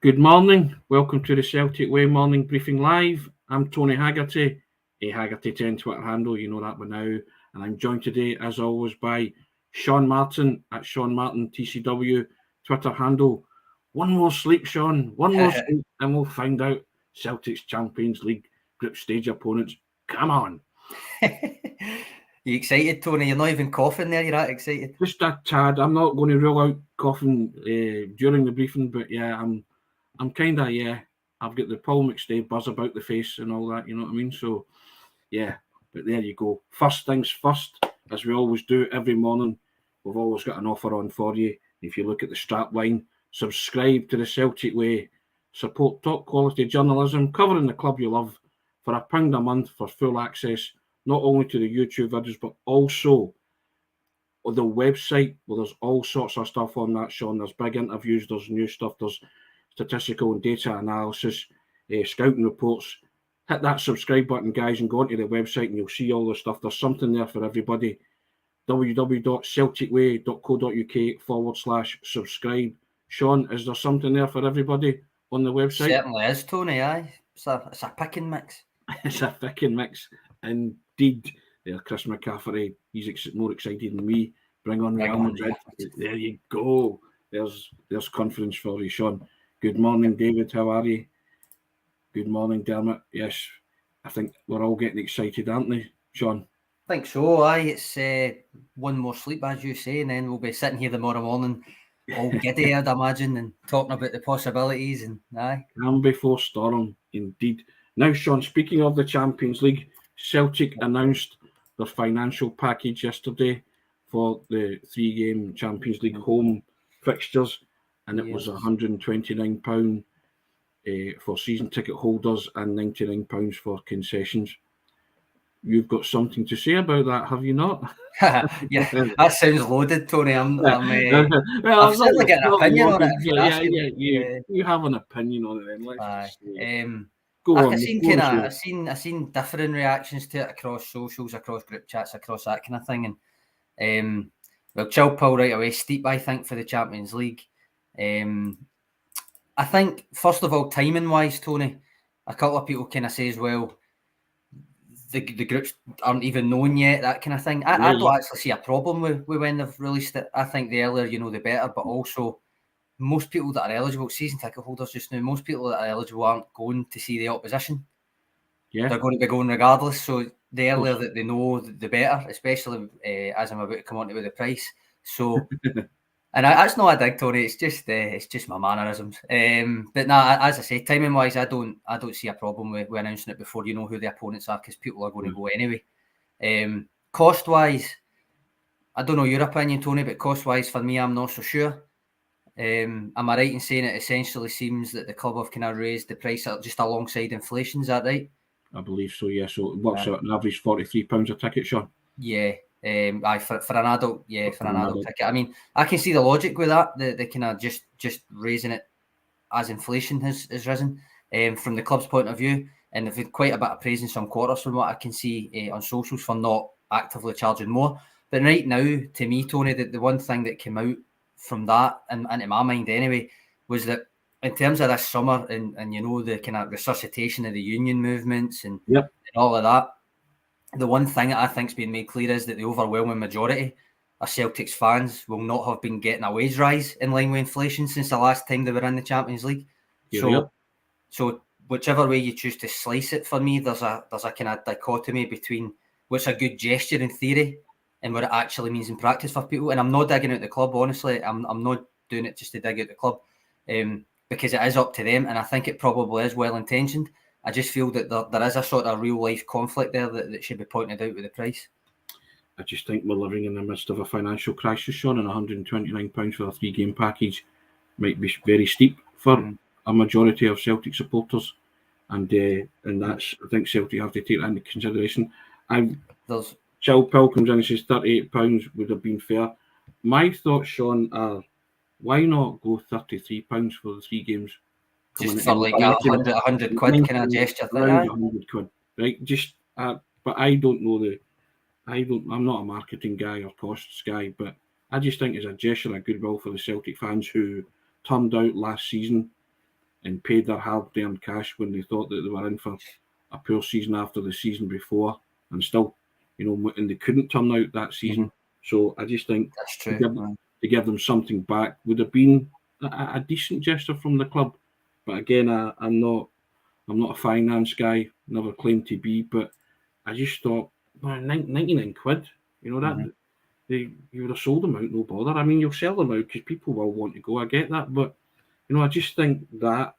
Good morning. Welcome to the Celtic Way Morning Briefing Live. I'm Tony Haggerty, a Haggerty10 Twitter handle, you know that by now. And I'm joined today, as always, by Sean Martin at Sean Martin TCW Twitter handle. One more sleep, Sean. One more sleep, and we'll find out Celtic's Champions League group stage opponents. Come on. You excited, Tony? You're not even coughing there. You're that excited? Just a tad. I'm not going to rule out coughing during the briefing, but yeah, I'm kind of, I've got the Paul McStay buzz about the face and all that, you know what I mean? So, yeah, but there you go. First things first, as we always do every morning, we've always got an offer on for you. If you look at the strap line, subscribe to the Celtic Way, support top quality journalism, covering the club you love for £1 a month for full access, not only to the YouTube videos, but also on the website, where there's all sorts of stuff on that, Sean. There's big interviews, there's new stuff, there's statistical and data analysis, scouting reports. Hit that subscribe button, guys, and go onto the website and you'll see all the stuff. There's something there for everybody. www.celticway.co.uk/subscribe. Sean, is there something there for everybody on the website? Certainly is, Tony. Aye, it's a picking mix. It's a picking mix, indeed. There, Chris McCafferty, he's more excited than me. Bring on Real Madrid. There you go. There's confidence for you, Sean. Good morning, David. How are you? Good morning, Dermot. Yes, I think we're all getting excited, aren't we, Sean? I think so. Aye, it's one more sleep, as you say, and then we'll be sitting here tomorrow morning, all giddy, I'd imagine, and talking about the possibilities. And aye, calm before storm, indeed. Now, Sean, speaking of the Champions League, Celtic announced their financial package yesterday for the 3-game Champions League home fixtures, and it was £129 for season ticket holders and £99 for concessions. You've got something to say about that, have you not? Yeah, that sounds loaded, Tony. I'm certainly getting an opinion on it. You have an opinion on it, then. Let's I've seen different reactions to it across socials, across group chats, across that kind of thing. And well, Chilpal right away, steep, I think, for the Champions League. I think, first of all, timing-wise, Tony, a couple of people kind of say as well, the groups aren't even known yet, that kind of thing. I don't actually see a problem with when they've released it. I think the earlier, the better, but also most people that are eligible, season ticket holders just now, most people that are eligible aren't going to see the opposition. Yeah. They're going to be going regardless, so the earlier that they know, the better, especially as I'm about to come on to with the price. So... And that's not a dig, Tony. It's just my mannerisms. But nah, as I say, timing wise, I don't see a problem with announcing it before you know who the opponents are, because people are going to go anyway. Cost wise, I don't know your opinion, Tony, but cost wise for me, I'm not so sure. Am I right in saying it essentially seems that the club have kind of raised the price just alongside inflation? Is that right? I believe so. Yeah. So it works out an average £43 a ticket, Sean. Yeah. For an adult, for an adult ticket. I mean, I can see the logic with that. They kind of just raising it as inflation has risen. From the club's point of view, and they've had quite a bit of praise in some quarters from what I can see on socials for not actively charging more. But right now, to me, Tony, the one thing that came out from that, and into my mind anyway, was that in terms of this summer and the kind of resuscitation of the union movements and all of that, the one thing that I think's been made clear is that the overwhelming majority of Celtic's fans will not have been getting a wage rise in line with inflation since the last time they were in the Champions League. So whichever way you choose to slice it, for me, there's a kind of dichotomy between what's a good gesture in theory and what it actually means in practice for people. And I'm not digging out the club, honestly. I'm not doing it just to dig out the club, because it is up to them, and I think it probably is well intentioned. I just feel that there is a sort of real life conflict there that should be pointed out with the price. I just think we're living in the midst of a financial crisis, Sean, and £129 for a 3-game package might be very steep for a majority of Celtic supporters, and that's, I think Celtic have to take that into consideration. Chilpal comes in and says £38 would have been fair. My thoughts, Sean, are why not go £33 for the 3 games? Just for like £100 kind of gesture thing, around £100, right? Just, but I don't know I'm not a marketing guy or costs guy, but I just think it's a gesture of goodwill for the Celtic fans who turned out last season and paid their hard-earned cash when they thought that they were in for a poor season after the season before, and still, and they couldn't turn out that season. So I just think that's true. To give them something back would have been a decent gesture from the club. But again, I'm not a finance guy, never claimed to be, but I just thought, 99 quid, that you would have sold them out, no bother. I mean, you'll sell them out because people will want to go. I get that, but I just think that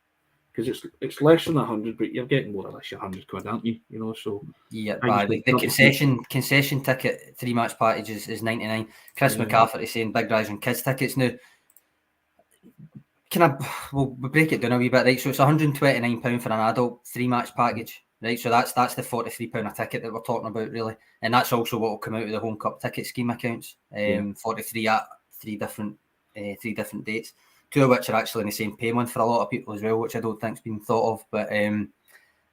because it's less than 100, but you're getting more or less your 100 quid, aren't you? So yeah, the concession ticket 3-match package is 99. Chris McCarthy is saying big rise on kids tickets now. We'll break it down a wee bit, right? So it's £129 for an adult 3-match package, right? So that's the £43 a ticket that we're talking about, really, and that's also what will come out of the Home Cup ticket scheme accounts. 43 at three different dates, 2 of which are actually in the same payment for a lot of people as well, which I don't think's been thought of. But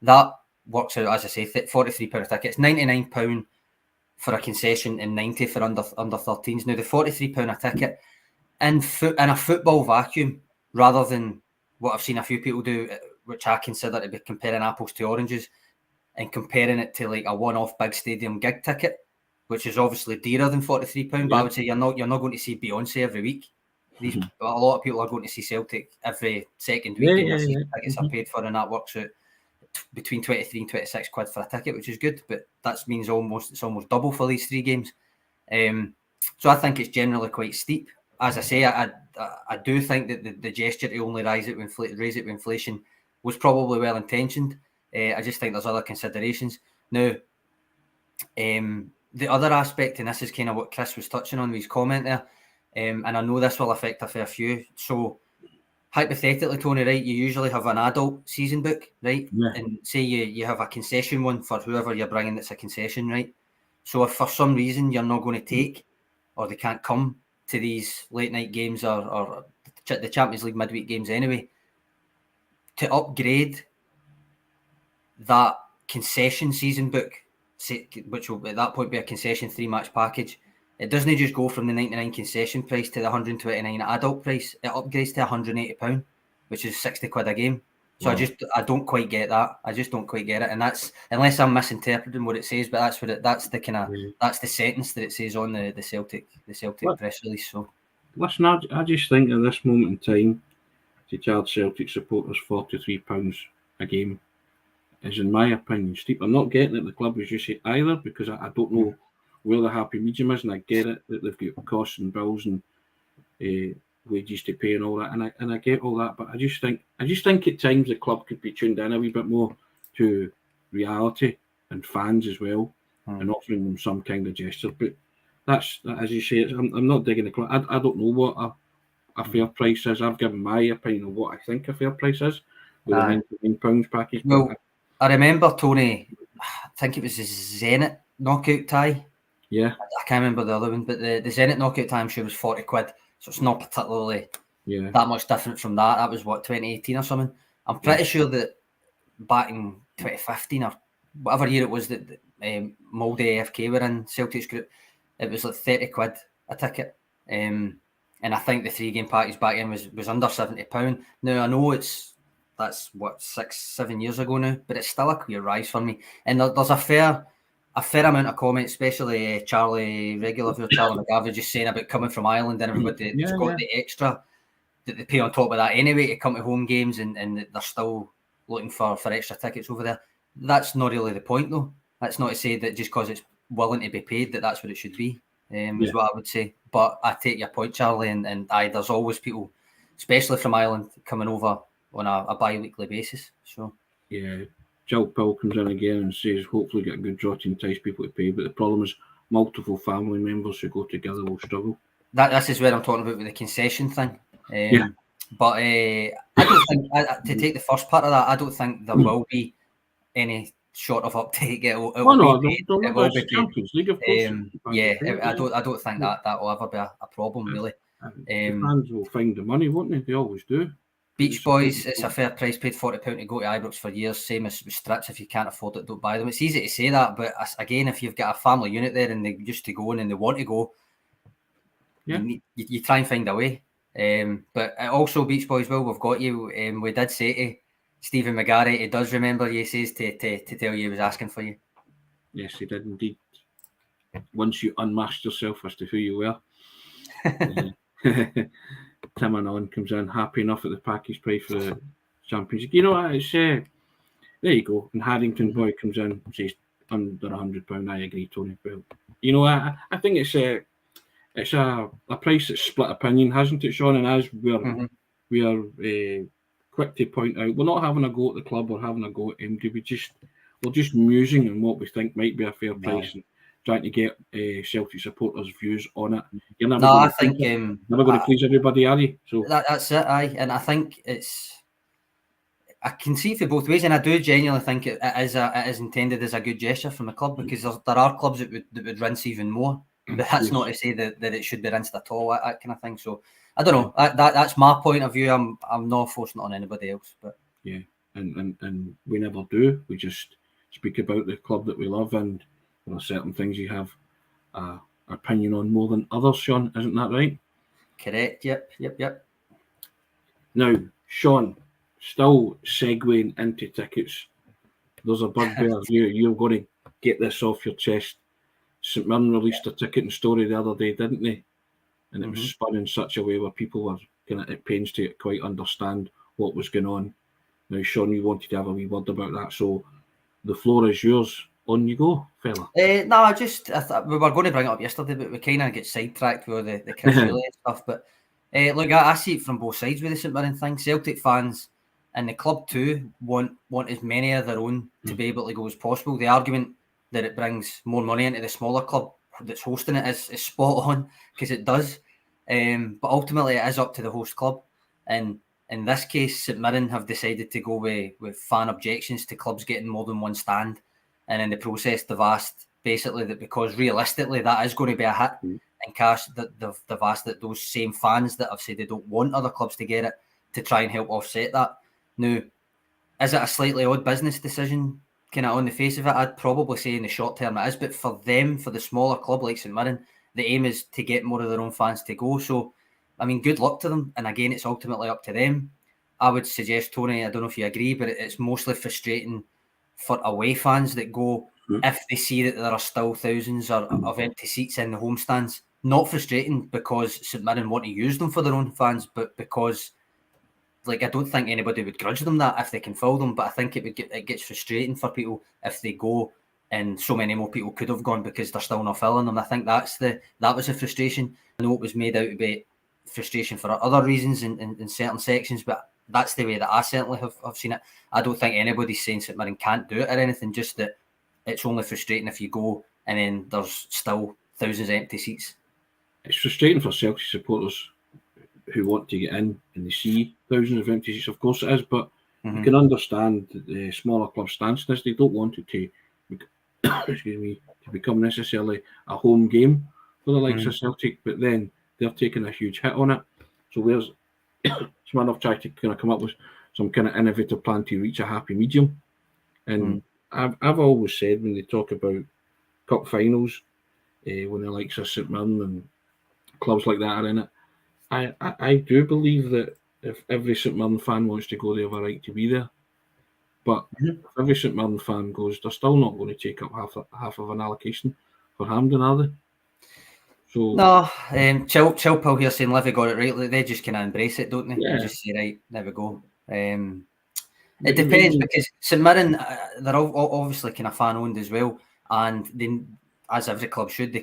that works out, as I say, £43 a ticket. It's £99 for a concession and 90 for under 13s. Now the £43 a ticket in a football vacuum, rather than what I've seen a few people do, which I consider to be comparing apples to oranges, and comparing it to like a one-off big stadium gig ticket, which is obviously dearer than £43. Yeah. But I would say you're not going to see Beyonce every week. A lot of people are going to see Celtic every second week, and tickets are paid for, and that works out between 23 and 26 quid for a ticket, which is good. But that means it's almost double for these 3 games. So I think it's generally quite steep. As I say, I do think that the gesture to only raise it with inflation was probably well intentioned. I just think there's other considerations. Now, the other aspect, and this is kind of what Chris was touching on with his comment there, and I know this will affect a fair few. So, hypothetically, Tony, right, you usually have an adult season book, right? Yeah. And say you have a concession one for whoever you're bringing that's a concession, right? So if for some reason you're not going to take, or they can't come to these late night games or the Champions League midweek games anyway, to upgrade that concession season book, which will at that point be a concession 3-match package, it doesn't just go from the 99 concession price to the 129 adult price. It upgrades to £180, which is 60 quid a game. So wow. I don't quite get that. I just don't quite get it, and that's, unless I'm misinterpreting what it says, but that's the sentence that it says on the Celtic press release. So listen, I just think at this moment in time to charge Celtic supporters £43 a game is, in my opinion, steep. I'm not getting it. The club as you say either, because I don't know where the happy medium is, and I get it that they've got costs and bills and wages to pay and all that, and I get all that, but I just think at times the club could be tuned in a wee bit more to reality and fans as well, and offering them some kind of gesture. But that's, as you say, I'm not digging the club. I don't know what a fair price is. I've given my opinion on what I think a fair price is with a £99 package. Well, I remember, Tony, I think it was the Zenit knockout tie. Yeah, I can't remember the other one, but the Zenit knockout tie, I'm sure, was 40 quid. So it's not particularly that much different from that. That was, what, 2018 or something? I'm pretty sure that back in 2015 or whatever year it was that Molde AFK were in Celtic's group, it was like 30 quid a ticket. And I think the 3-game package back in was under £70. Now, I know that's what, 6-7 years ago now, but it's still a clear rise for me. And there's a fair amount of comments, especially Charlie McGarvey, just saying about coming from Ireland and everybody that's got the extra that they pay on top of that anyway to come to home games, and they're still looking for extra tickets over there. That's not really the point, though. That's not to say that just because it's willing to be paid that's what it should be, is what I would say. But I take your point, Charlie, and there's always people, especially from Ireland, coming over on a bi-weekly basis. So yeah. Jill Pill comes in again and says, hopefully get a good draw to entice people to pay. But the problem is multiple family members who go together will struggle. This is where I'm talking about with the concession thing. But I don't think, to take the first part of that, I don't think there will be any sort of uptake. It will be paid. Champions League, of course. I don't think that will ever be a problem, really. The fans will find the money, won't they? They always do. Beach Boys, it's a fair price, paid £40 to go to Ibrox for years, same as Strips. If you can't afford it, don't buy them. It's easy to say that, but again, if you've got a family unit there and they used to go and they want to go, you try and find a way. But also, Beach Boys, Will, we've got you. We did say to Stephen McGarry, he does remember you, says to tell you he was asking for you. Yes, he did indeed. Once you unmasked yourself as to who you were. Tim Anon comes in, happy enough at the package price for the championship. You know what? It's there you go. And Haddington boy comes in, says under £100. I agree, Tony. Well, you know, I think it's a price that's split opinion, hasn't it, Sean? And as we are quick to point out, we're not having a go at the club or having a go at MD. We're just musing on what we think might be a fair price and trying to get Celtic supporters' views on it. You're never going to please everybody, are you? So that's it, aye. And I think I can see it for both ways, and I do genuinely think it is intended as a good gesture from the club, because there are clubs that would rinse even more. But that's not to say that it should be rinsed at all, that kind of thing. So I don't know. That's my point of view. I'm not forcing it on anybody else. But yeah, and we never do. We just speak about the club that we love, and there are certain things you have an opinion on more than others. Sean, isn't that right? Correct. Yep. Now, Sean, still segueing into tickets. There's a bugbear. You're going to get this off your chest. St Mirren released a ticketing story the other day, didn't they? And it was spun in such a way where people were kind of at pains to quite understand what was going on. Now, Sean, you wanted to have a wee word about that, so the floor is yours. On you go, fella. No, I thought we were going to bring it up yesterday, but we kind of get sidetracked with the Chris Wheeler and stuff. But look, I see it from both sides with the St Mirren thing. Celtic fans and the club too want as many of their own to be able to go as possible. The argument that it brings more money into the smaller club that's hosting it is spot on, because it does. But ultimately, it is up to the host club. And in this case, St Mirren have decided to go with fan objections to clubs getting more than one stand. And in the process, they've asked basically that, because realistically that is going to be a hit in cash, that they've asked that those same fans that have said they don't want other clubs to get it, to try and help offset that. Now, is it a slightly odd business decision? Kind of on the face of it, I'd probably say in the short term it is, but for them, for the smaller club like St Mirren, the aim is to get more of their own fans to go. So, I mean, good luck to them. And again, it's ultimately up to them. I would suggest, Tony, I don't know if you agree, but it's mostly frustrating for away fans that go if they see that there are still thousands of empty seats in the home stands. Not frustrating because St Mirren want to use them for their own fans, but because, like, I don't think anybody would grudge them that if they can fill them. But I think it gets frustrating for people if they go and so many more people could have gone because they're still not filling them. I think that was a frustration. I know it was made out to be frustration for other reasons in certain sections, but that's the way that I certainly have seen it. I don't think anybody's saying St Mirren can't do it or anything, just that it's only frustrating if you go and then there's still thousands of empty seats. It's frustrating for Celtic supporters who want to get in and they see thousands of empty seats. Of course it is, but you can understand the smaller club stance. They don't want it to become necessarily a home game for the likes of Celtic, but then they're taking a huge hit on it. So where's Smirnoff tried to kind of come up with some kind of innovative plan to reach a happy medium. And I've always said, when they talk about cup finals, when the likes of St Mirren and clubs like that are in it, I do believe that if every St Mirren fan wants to go, they have a right to be there. But if every St Mirren fan goes, they're still not going to take up half of an allocation for Hampden, are they? So no, Chilpil here saying Livy got it right. They just kind of embrace it, don't they? Yeah. They just say, right, there we go. It depends, because St Mirren, they're obviously kind of fan owned as well, and they, as every club should, they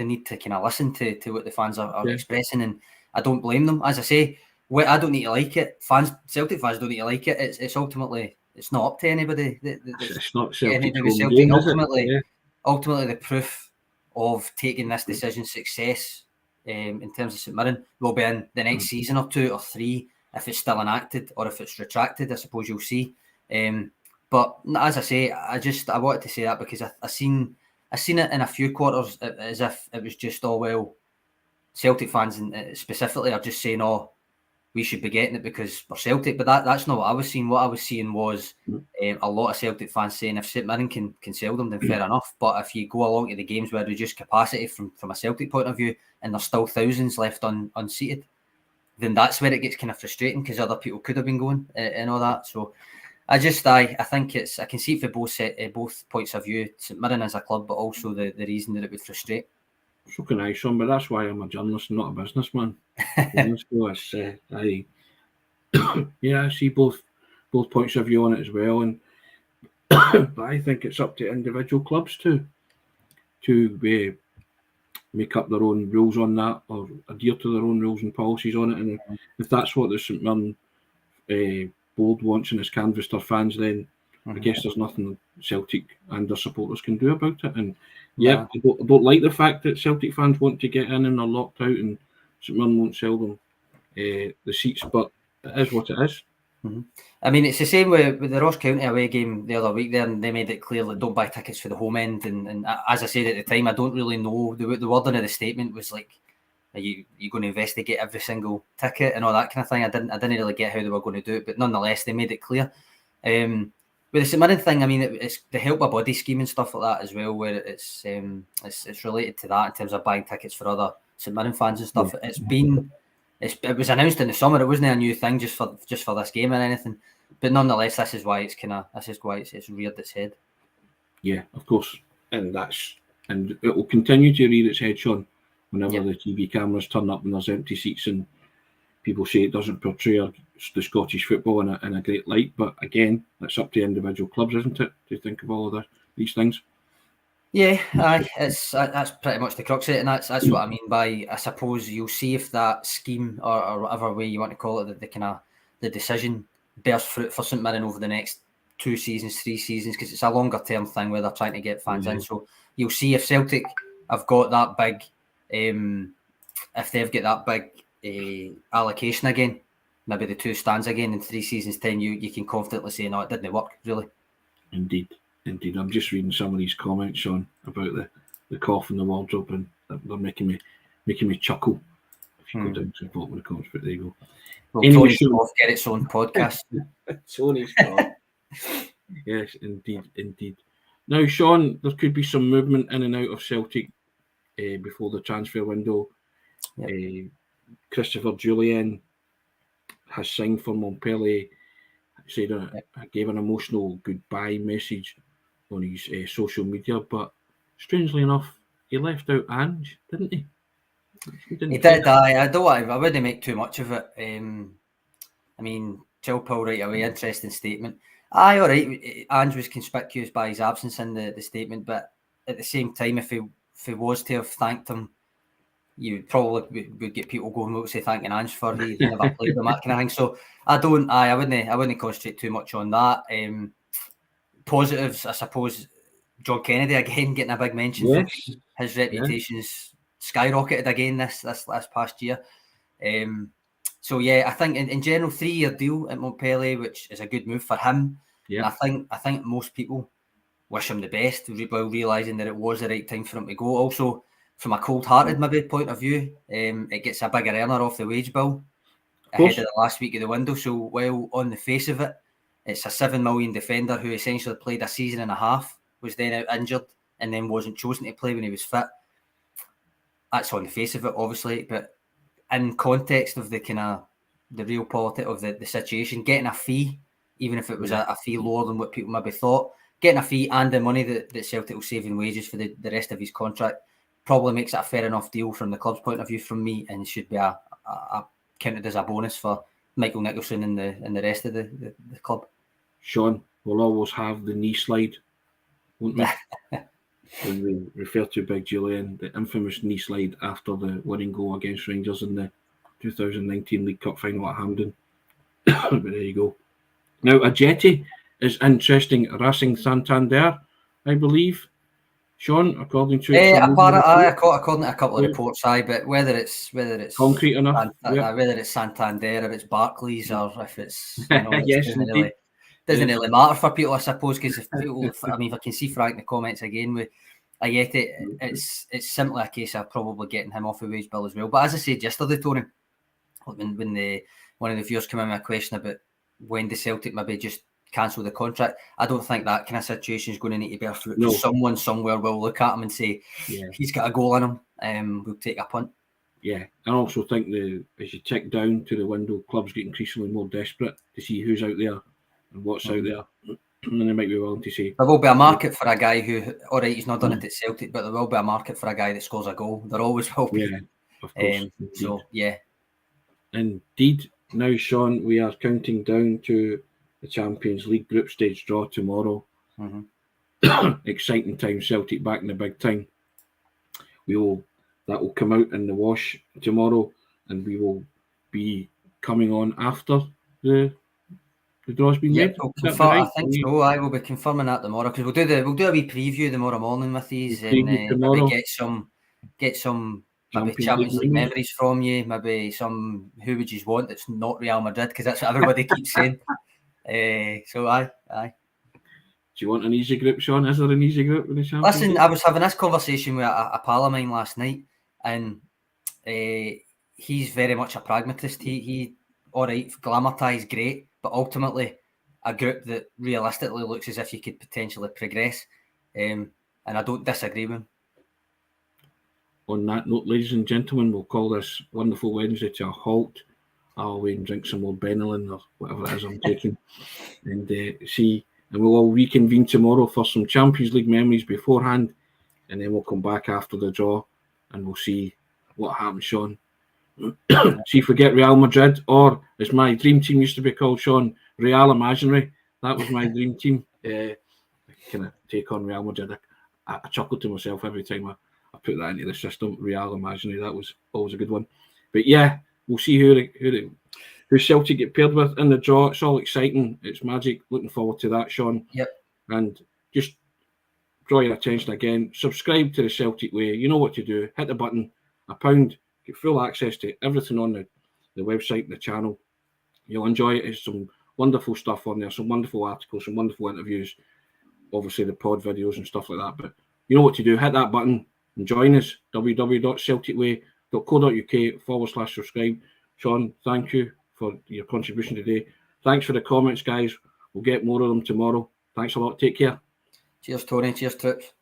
need to kind of listen to what the fans are expressing, and I don't blame them. As I say, I don't need to like it. Celtic fans don't need to like it. It's ultimately, it's not up to anybody. It's not Celtic. Ultimately, the proof of taking this decision success in terms of St Mirren will be in the next season or 2 or 3, if it's still enacted or if it's retracted. I suppose you'll see. But as I say, I wanted to say that because I seen it in a few quarters as if it was just Celtic fans specifically are just saying, oh, we should be getting it because we're Celtic. But that's not what I was seeing. What I was seeing was a lot of Celtic fans saying if St Mirren can sell them, then fair enough. But if you go along to the games where reduced capacity from a Celtic point of view, and there's still thousands left unseated, then that's where it gets kind of frustrating because other people could have been going and all that. So I think I can see it for both points of view, St Mirren as a club, but also the reason that it would frustrate. So can I, Sean, but that's why I'm a journalist, not a businessman. So I see both points of view on it as well, and but I think it's up to individual clubs to make up their own rules on that, or adhere to their own rules and policies on it. And if that's what the St Mirren board wants and it's canvassed their fans, then I guess there's nothing Celtic and their supporters can do about it. And I don't like the fact that Celtic fans want to get in and are locked out, and St Mirren won't sell them the seats, but it is what it is. I mean, it's the same with the Ross County away game the other week there, and they made it clear that don't buy tickets for the home end. And as I said at the time, I don't really know. The wording of the statement was like, are you going to investigate every single ticket and all that kind of thing? I didn't really get how they were going to do it, but nonetheless, they made it clear. With the St Mirren thing, I mean, it's the help a body scheme and stuff like that as well, where it's related to that in terms of buying tickets for other St Mirren fans and stuff. It was announced in the summer. It wasn't a new thing just for this game or anything. But nonetheless, this is why it's reared its head. Yeah, of course, and it will continue to rear its head, Sean, whenever the TV cameras turn up and there's empty seats and people say it doesn't portray the Scottish football in a great light. But again, it's up to individual clubs, isn't it, to think of all of these things. Yeah, that's pretty much the crux of it, and that's what I mean by, I suppose you'll see if that scheme or whatever way you want to call it, the decision bears fruit for St Mirren over the next 2 seasons, 3 seasons, because it's a longer term thing where they're trying to get fans in. So you'll see if Celtic have got that big, if they've got that big allocation again, maybe the 2 stands again in 3 seasons' time, you can confidently say, no, it didn't work, really. Indeed. I'm just reading some of these comments, Sean, about the cough in the wardrobe, and they're making me chuckle. If you go down to the bottom of the comments, but there you go. Well, anyway, Tony's cough get its own podcast. Tony's cough. Yes, indeed. Now, Sean, there could be some movement in and out of Celtic before the transfer window. Yep. Christopher Jullien has signed for Montpellier. Said gave an emotional goodbye message on his social media, but strangely enough, he left out Ange, didn't he? He did. I wouldn't make too much of it. I mean, Chill Paul right away, interesting statement. All right, Ange was conspicuous by his absence in the statement, but at the same time, if he was to have thanked him, you probably would get people going out to say thanking Ange for he never played them, that kind of thing. So I wouldn't concentrate too much on that. Positives, I suppose, John Kennedy again getting a big mention. Yes. His reputation's skyrocketed again this past year. So yeah, I think in general 3-year deal at Montpellier, which is a good move for him. Yeah. And I think most people wish him the best, while realising that it was the right time for him to go. Also, from a cold-hearted maybe point of view, it gets a bigger earner off the wage bill ahead of the last week of the window. So while on the face of it, it's a 7 million defender who essentially played a season and a half, was then out injured, and then wasn't chosen to play when he was fit. That's on the face of it, obviously, but in context of the real politics of the situation, getting a fee, even if it was a fee lower than what people maybe thought, getting a fee and the money that Celtic will save in wages for the rest of his contract probably makes it a fair enough deal from the club's point of view from me, and should be a counted as a bonus for Michael Nicholson and the rest of the club. Sean, we'll always have the knee slide, won't we? When we refer to Big Jullien, the infamous knee slide after the winning goal against Rangers in the 2019 League Cup final at Hampden. But there you go. Now, a jetty is interesting. Racing Santander, I believe, Sean, according to according to a couple of reports, but whether it's concrete enough, whether it's Santander, if it's Barclays, or if it's yes, doesn't really matter for people, I suppose, because if people, I mean, if I can see Frank in the comments again with Ayeti, it's simply a case of probably getting him off the wage bill as well. But as I said yesterday, Tony, when one of the viewers came in with a question about when the Celtic maybe just cancel the contract, I don't think that kind of situation is going to need to bear fruit. No. Someone somewhere will look at him and say, he's got a goal in him, we'll take a punt. yeah, I also think as you tick down to the window, clubs get increasingly more desperate to see who's out there and what's out there, and then they might be willing to say there will be a market for a guy who, all right, he's not done it at Celtic, but there will be a market for a guy that scores a goal. There always will be. Yeah, of course. So yeah, indeed. Now, Sean, we are counting down to the Champions League group stage draw tomorrow. Exciting time. Celtic back in the big time. That will come out in the wash tomorrow, and we will be coming on after the draw's been made. I think so. I will be confirming that tomorrow, because we'll do a wee preview tomorrow morning with these, and maybe get some maybe Champions League memories from you. Maybe some who would you want that's not Real Madrid, because that's what everybody keeps saying. So aye. Do you want an easy group, Sean? Is there an easy group in the Champions League? Listen, I was having this conversation with a pal of mine last night, and he's very much a pragmatist. He all right, glamour-ties, great, but ultimately a group that realistically looks as if you could potentially progress, and I don't disagree with him. On that note, ladies and gentlemen, we'll call this wonderful Wednesday to a halt. I'll away and drink some more Benylin or whatever it is I'm taking, and we'll all reconvene tomorrow for some Champions League memories beforehand, and then we'll come back after the draw and we'll see what happens, Sean. See if we get Real Madrid, or as my dream team used to be called, Sean, Real Imaginary. That was my dream team. Kind of take on Real Madrid. I chuckle to myself every time I put that into the system. Real Imaginary. That was always a good one. But yeah, we'll see who Celtic get paired with in the draw. It's all exciting. It's magic. Looking forward to that, Sean. Yep. And just draw your attention again. Subscribe to the Celtic Way. You know what to do. Hit the button. £1. Get full access to everything on the website and the channel. You'll enjoy it. There's some wonderful stuff on there. Some wonderful articles. Some wonderful interviews. Obviously the pod videos and stuff like that. But you know what to do. Hit that button and join us. www.celticway.co.uk/subscribe. Sean, thank you for your contribution today. Thanks for the comments, guys. We'll get more of them tomorrow. Thanks a lot. Take care. Cheers, Tony. Cheers, Trips.